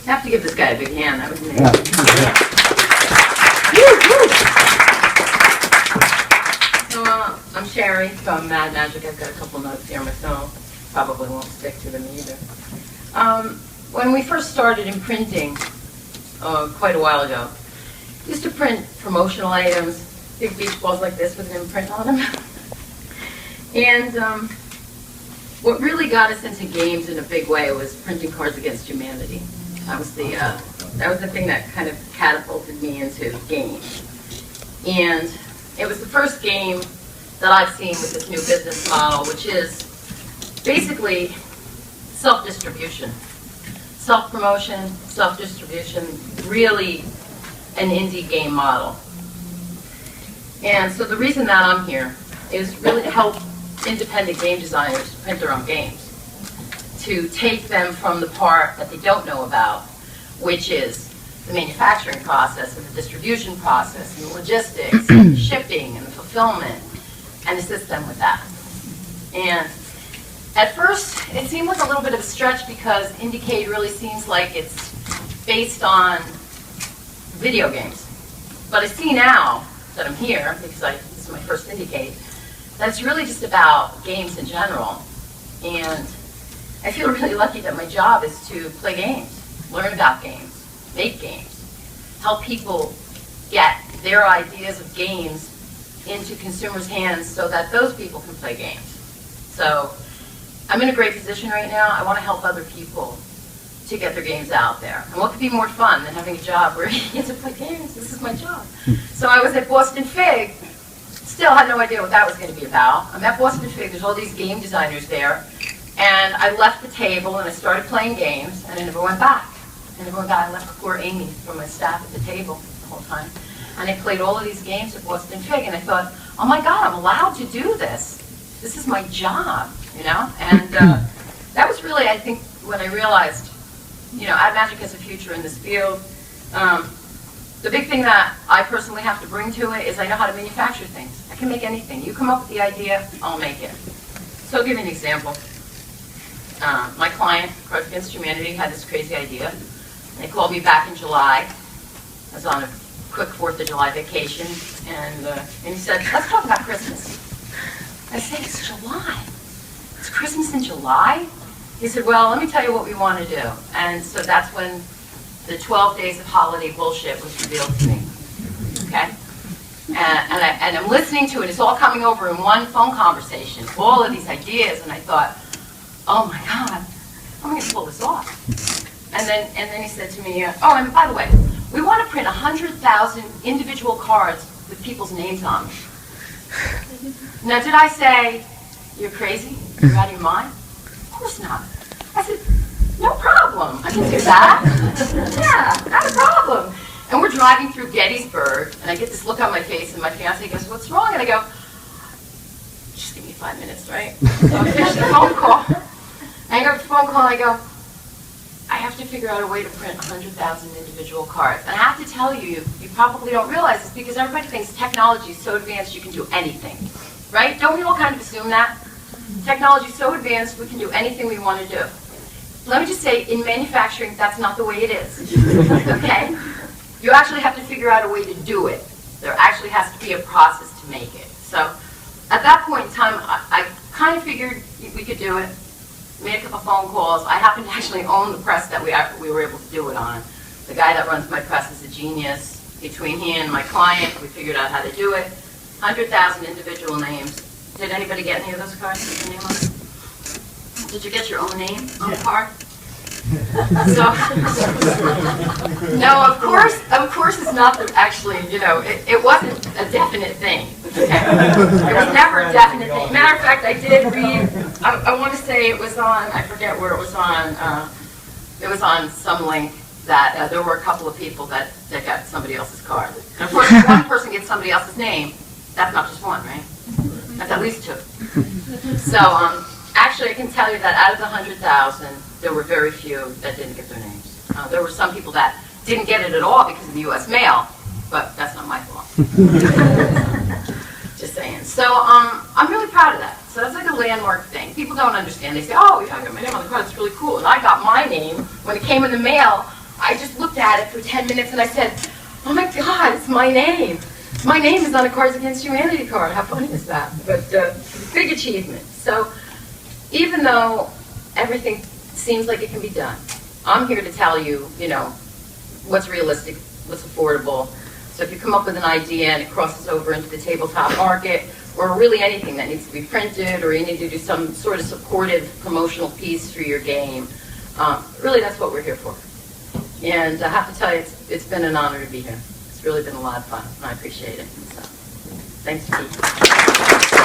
have to give this guy a big hand. That was amazing. So I'm Shari from Mad Magic. I've got a couple notes here myself. Probably won't stick to them either. When we first started in printing, quite a while ago, we used to print promotional items, big beach balls like this with an imprint on them. And what really got us into games in a big way was printing Cards Against Humanity. That was the thing that kind of catapulted me into games. And it was the first game that I've seen with this new business model, which is basically self-distribution. Self-promotion, self-distribution, really an indie game model. And so the reason that I'm here is really to help independent game designers print their own games, to take them from the part that they don't know about, which is the manufacturing process and the distribution process and the logistics and the shipping and the fulfillment, and assist them with that. And at first, it seemed like a little bit of a stretch because IndieCade really seems like it's based on video games. But I see now that I'm here, because this is my first IndieCade, that it's really just about games in general. And I feel really lucky that my job is to play games, learn about games, make games, help people get their ideas of games into consumers' hands so that those people can play games. So I'm in a great position right now. I want to help other people to get their games out there. And what could be more fun than having a job where you get to play games? This is my job. So I was at Boston Fig. Still had no idea what that was going to be about. I'm at Boston Fig. There's all these game designers there. And I left the table and I started playing games, and I never went back. I never went back. I left poor Amy from my staff at the table the whole time. And I played all of these games at Boston Fig, and I thought, oh my God, I'm allowed to do this. This is my job, you know? And that was really, I think, when I realized, you know, Ad Magic has a future in this field. The big thing that I personally have to bring to it is I know how to manufacture things. I can make anything. You come up with the idea, I'll make it. So I'll give you an example. My client, Cards Against Humanity, had this crazy idea. They called me back in July. I was on a quick 4th of July vacation, and he said, let's talk about Christmas. I said, it's July. It's Christmas in July? He said, well, let me tell you what we want to do. And so that's when the 12 days of holiday bullshit was revealed to me. Okay? And I'm listening to it. It's all coming over in one phone conversation, all of these ideas, and I thought, oh my God, I'm going to pull this off. And then he said to me, oh, and by the way, we want to print 100,000 individual cards with people's names on them. Now, did I say, you're crazy? You're out of your mind? Of course not. I said, no problem. I can do that. Yeah, not a problem. And we're driving through Gettysburg, and I get this look on my face, and my fiance goes, what's wrong? And I go, just give me 5 minutes, right? So I finish the phone call. And I go to the phone call, and I go, I have to figure out a way to print 100,000 individual cards. And I have to tell you, you probably don't realize this because everybody thinks technology is so advanced you can do anything, right? Don't we all kind of assume that? Technology is so advanced we can do anything we want to do. Let me just say, in manufacturing, that's not the way it is, okay? You actually have to figure out a way to do it. There actually has to be a process to make it. So at that point in time, I kind of figured we could do it. Made a couple phone calls. I happen to actually own the press that we were able to do it on. The guy that runs my press is a genius. Between he and my client, we figured out how to do it. 100,000 individual names. Did anybody get any of those cards with your name on it? Did you get your own name on the card? So, no, of course it's not actually, you know, it wasn't a definite thing. Okay? It was never a definite thing. Matter of fact, I did read, I want to say it was on, I forget where it was on some link that there were a couple of people that got somebody else's card. And of course, if one person gets somebody else's name, that's not just one, right? That's at least 2. So, actually, I can tell you that out of the 100,000, there were very few that didn't get their names. There were some people that didn't get it at all because of the U.S. mail, but that's not my fault. Just saying. So I'm really proud of that. So that's like a landmark thing. People don't understand. They say, oh, yeah, I got my name on the card. That's really cool. And I got my name when it came in the mail I just looked at it for 10 minutes and I said, oh my God, it's my name. My name is on a Cards Against Humanity card. How funny is that? But big achievement. So even though everything seems like it can be done, I'm here to tell you, what's realistic, what's affordable. So if you come up with an idea and it crosses over into the tabletop market, or really anything that needs to be printed, or you need to do some sort of supportive promotional piece for your game, really that's what we're here for. And I have to tell you, it's been an honor to be here. It's really been a lot of fun, and I appreciate it. So, thanks, Pete.